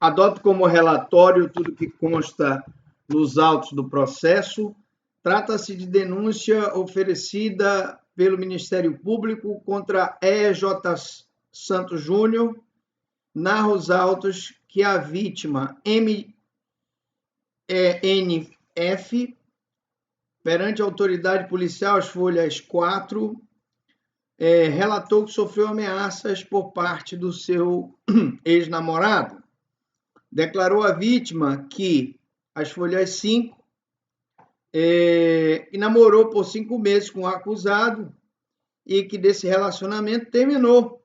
Adoto como relatório tudo que consta nos autos do processo. Trata-se de denúncia oferecida pelo Ministério Público contra E.J. Santos Júnior. Narra os autos que a vítima M.E.N.F., perante a autoridade policial, as folhas 4, relatou que sofreu ameaças por parte do seu ex-namorado. Declarou a vítima que, as folhas 5, namorou por 5 meses com o acusado e que desse relacionamento terminou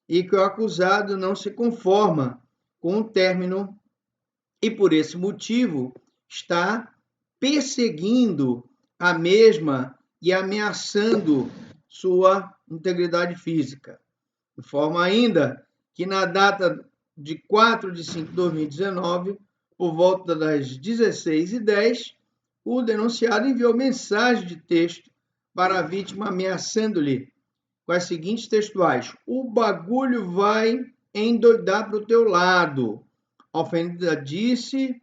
e que o acusado não se conforma com o término e, por esse motivo, está perseguindo a mesma e ameaçando sua integridade física. Informa ainda que na data de 4 de 5 de 2019, por volta das 16h10, o denunciado enviou mensagem de texto para a vítima ameaçando-lhe com as seguintes textuais: o bagulho vai endoidar para o teu lado. A ofendida disse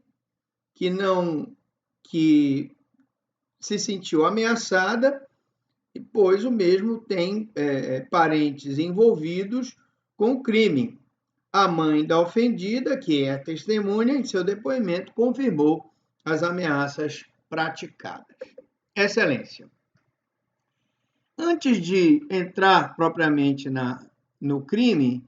que se sentiu ameaçada, pois o mesmo tem parentes envolvidos com o crime. A mãe da ofendida, que é a testemunha, em seu depoimento, confirmou as ameaças praticadas. Excelência, antes de entrar propriamente no crime,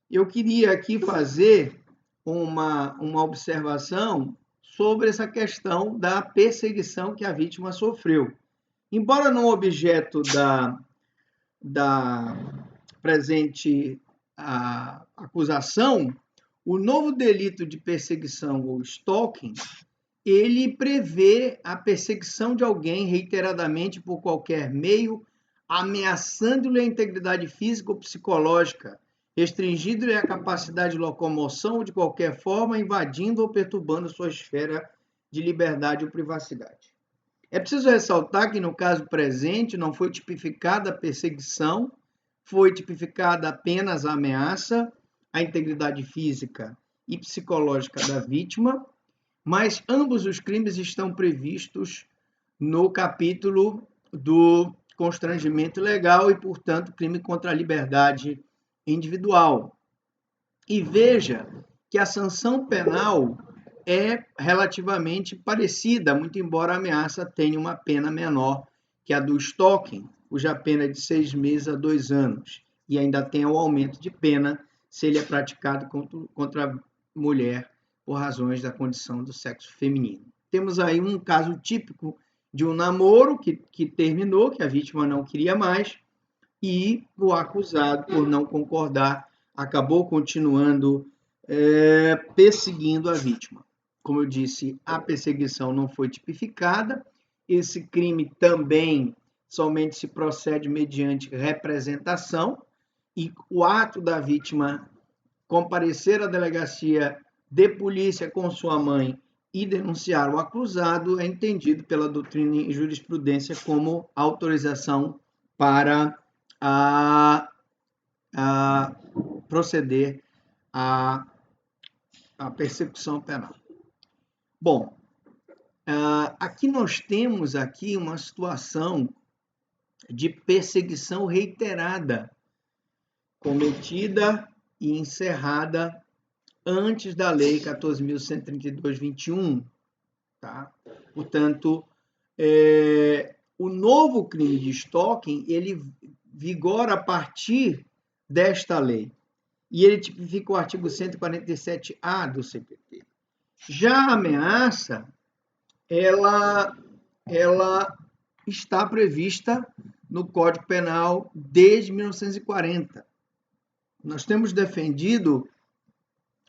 eu queria aqui fazer uma observação sobre essa questão da perseguição que a vítima sofreu. Embora não objeto da presente acusação, o novo delito de perseguição ou stalking, ele prevê a perseguição de alguém reiteradamente por qualquer meio, ameaçando-lhe a integridade física ou psicológica, restringindo-lhe a capacidade de locomoção ou de qualquer forma, invadindo ou perturbando sua esfera de liberdade ou privacidade. É preciso ressaltar que, no caso presente, não foi tipificada a perseguição, foi tipificada apenas a ameaça à integridade física e psicológica da vítima, mas ambos os crimes estão previstos no capítulo do constrangimento legal e, portanto, crime contra a liberdade individual. E veja que a sanção penal é relativamente parecida, muito embora a ameaça tenha uma pena menor que a do stalking, cuja pena é de 6 meses a 2 anos, e ainda tem o aumento de pena se ele é praticado contra a mulher por razões da condição do sexo feminino. Temos aí um caso típico de um namoro que terminou, que a vítima não queria mais, e o acusado, por não concordar, acabou continuando perseguindo a vítima. Como eu disse, a perseguição não foi tipificada, esse crime também somente se procede mediante representação, e o ato da vítima comparecer à delegacia de polícia com sua mãe e denunciar o acusado é entendido pela doutrina e jurisprudência como autorização para proceder à persecução penal. Bom, aqui nós temos uma situação de perseguição reiterada, cometida e encerrada antes da Lei 14.132/21. Tá? Portanto, o novo crime de stalking, ele vigora a partir desta lei. E ele tipifica o artigo 147-A do CPP. Já a ameaça, ela está prevista no Código Penal desde 1940. Nós temos defendido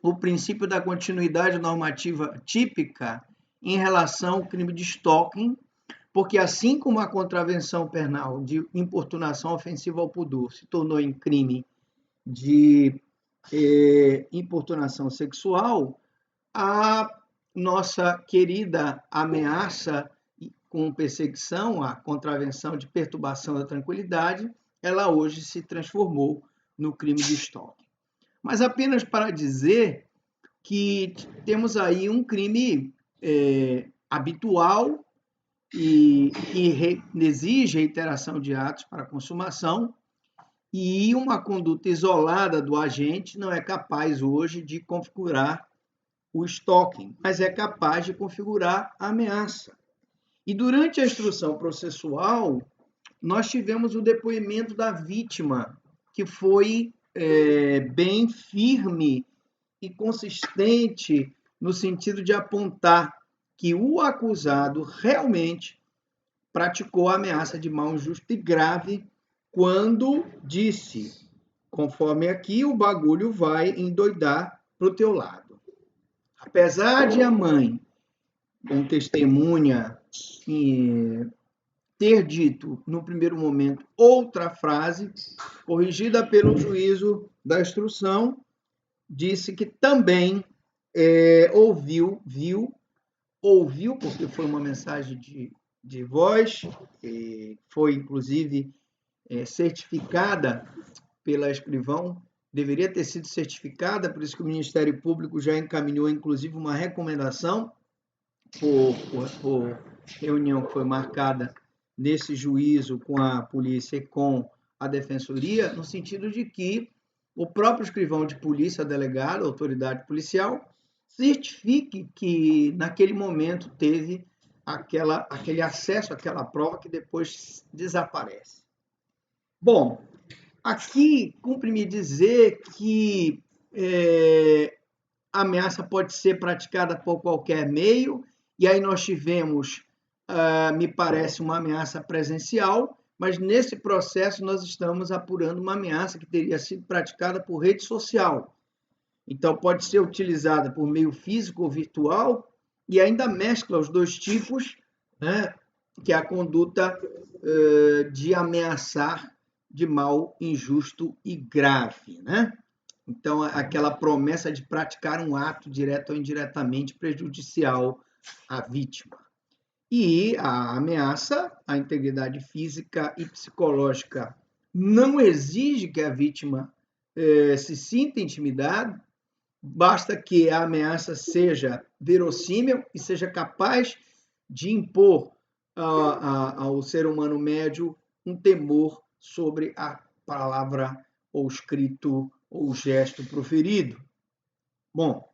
o princípio da continuidade normativa típica em relação ao crime de stalking, porque assim como a contravenção penal de importunação ofensiva ao pudor se tornou em crime de importunação sexual, a nossa querida ameaça com perseguição, a contravenção de perturbação da tranquilidade, ela hoje se transformou no crime de stalking. Mas apenas para dizer que temos aí um crime habitual e que exige reiteração de atos para consumação, e uma conduta isolada do agente não é capaz hoje de configurar o stalking, mas é capaz de configurar a ameaça. E durante a instrução processual, nós tivemos o depoimento da vítima, que foi bem firme e consistente no sentido de apontar que o acusado realmente praticou a ameaça de mal injusto e grave quando disse, conforme aqui, o bagulho vai endoidar para o teu lado. Apesar de a mãe, com testemunha, ter dito, no primeiro momento, outra frase, corrigida pelo juízo da instrução, disse que também ouviu, porque foi uma mensagem de voz, foi inclusive certificada pela escrivão, deveria ter sido certificada, por isso que o Ministério Público já encaminhou, inclusive, uma recomendação por reunião que foi marcada nesse juízo com a polícia e com a defensoria, no sentido de que o próprio escrivão de polícia, delegado, autoridade policial, certifique que naquele momento teve aquele acesso àquela prova que depois desaparece. Bom, aqui cumpre-me dizer que a ameaça pode ser praticada por qualquer meio, e aí nós tivemos, me parece, uma ameaça presencial, mas nesse processo nós estamos apurando uma ameaça que teria sido praticada por rede social. Então, pode ser utilizada por meio físico ou virtual, e ainda mescla os dois tipos, né, que é a conduta de ameaçar de mal injusto e grave, né? Então, aquela promessa de praticar um ato direto ou indiretamente prejudicial à vítima. E a ameaça à integridade física e psicológica não exige que a vítima se sinta intimidada, basta que a ameaça seja verossímil e seja capaz de impor ao ser humano médio um temor sobre a palavra ou escrito ou gesto proferido. Bom,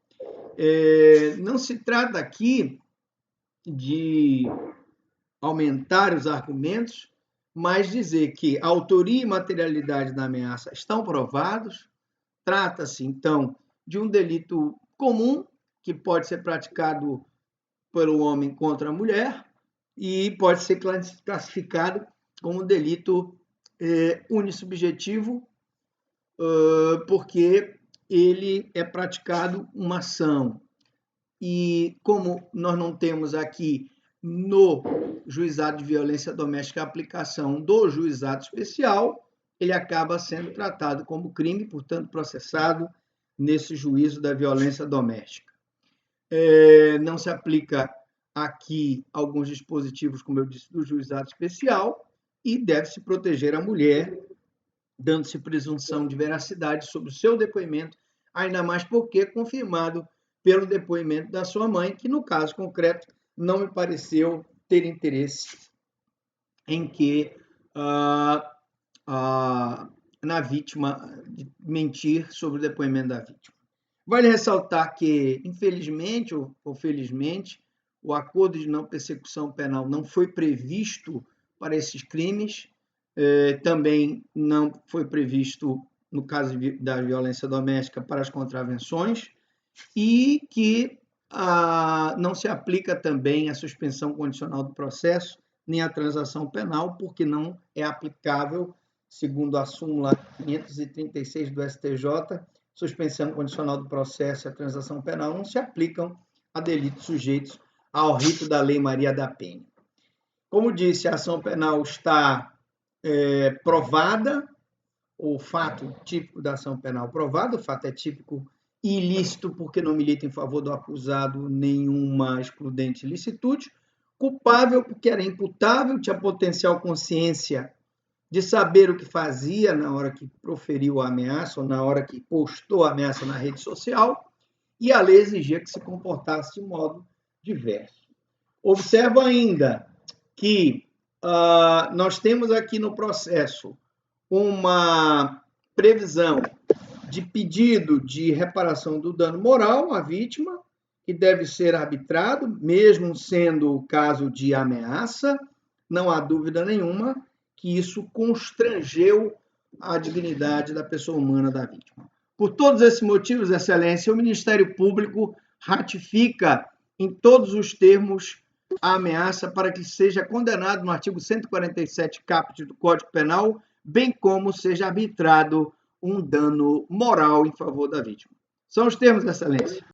não se trata aqui de aumentar os argumentos, mas dizer que a autoria e materialidade da ameaça estão provados. Trata-se, então, de um delito comum que pode ser praticado pelo homem contra a mulher e pode ser classificado como um delito unissubjetivo, porque ele é praticado uma ação. E como nós não temos aqui no juizado de violência doméstica a aplicação do juizado especial, ele acaba sendo tratado como crime, portanto, processado nesse juízo da violência doméstica. Não se aplica aqui alguns dispositivos, como eu disse, do juizado especial, e deve-se proteger a mulher, dando-se presunção de veracidade sobre o seu depoimento, ainda mais porque confirmado pelo depoimento da sua mãe, que no caso concreto não me pareceu ter interesse em que na vítima mentir sobre o depoimento da vítima. Vale ressaltar que, infelizmente ou felizmente, o acordo de não persecução penal não foi previsto para esses crimes, também não foi previsto, no caso da violência doméstica, para as contravenções, e que não se aplica também a suspensão condicional do processo, nem a transação penal, porque não é aplicável, segundo a súmula 536 do STJ, suspensão condicional do processo e a transação penal não se aplicam a delitos sujeitos ao rito da Lei Maria da Penha. Como disse, a ação penal está provada, o fato típico da ação penal provado, o fato é típico e ilícito porque não milita em favor do acusado nenhuma excludente ilicitude, culpável porque era imputável, tinha potencial consciência de saber o que fazia na hora que proferiu a ameaça ou na hora que postou a ameaça na rede social, e a lei exigia que se comportasse de modo diverso. Observo ainda que nós temos aqui no processo uma previsão de pedido de reparação do dano moral à vítima, que deve ser arbitrado, mesmo sendo o caso de ameaça. Não há dúvida nenhuma que isso constrangeu a dignidade da pessoa humana da vítima. Por todos esses motivos, Excelência, o Ministério Público ratifica em todos os termos a ameaça para que seja condenado no artigo 147 caput do Código Penal, bem como seja arbitrado um dano moral em favor da vítima. São os termos, Excelência.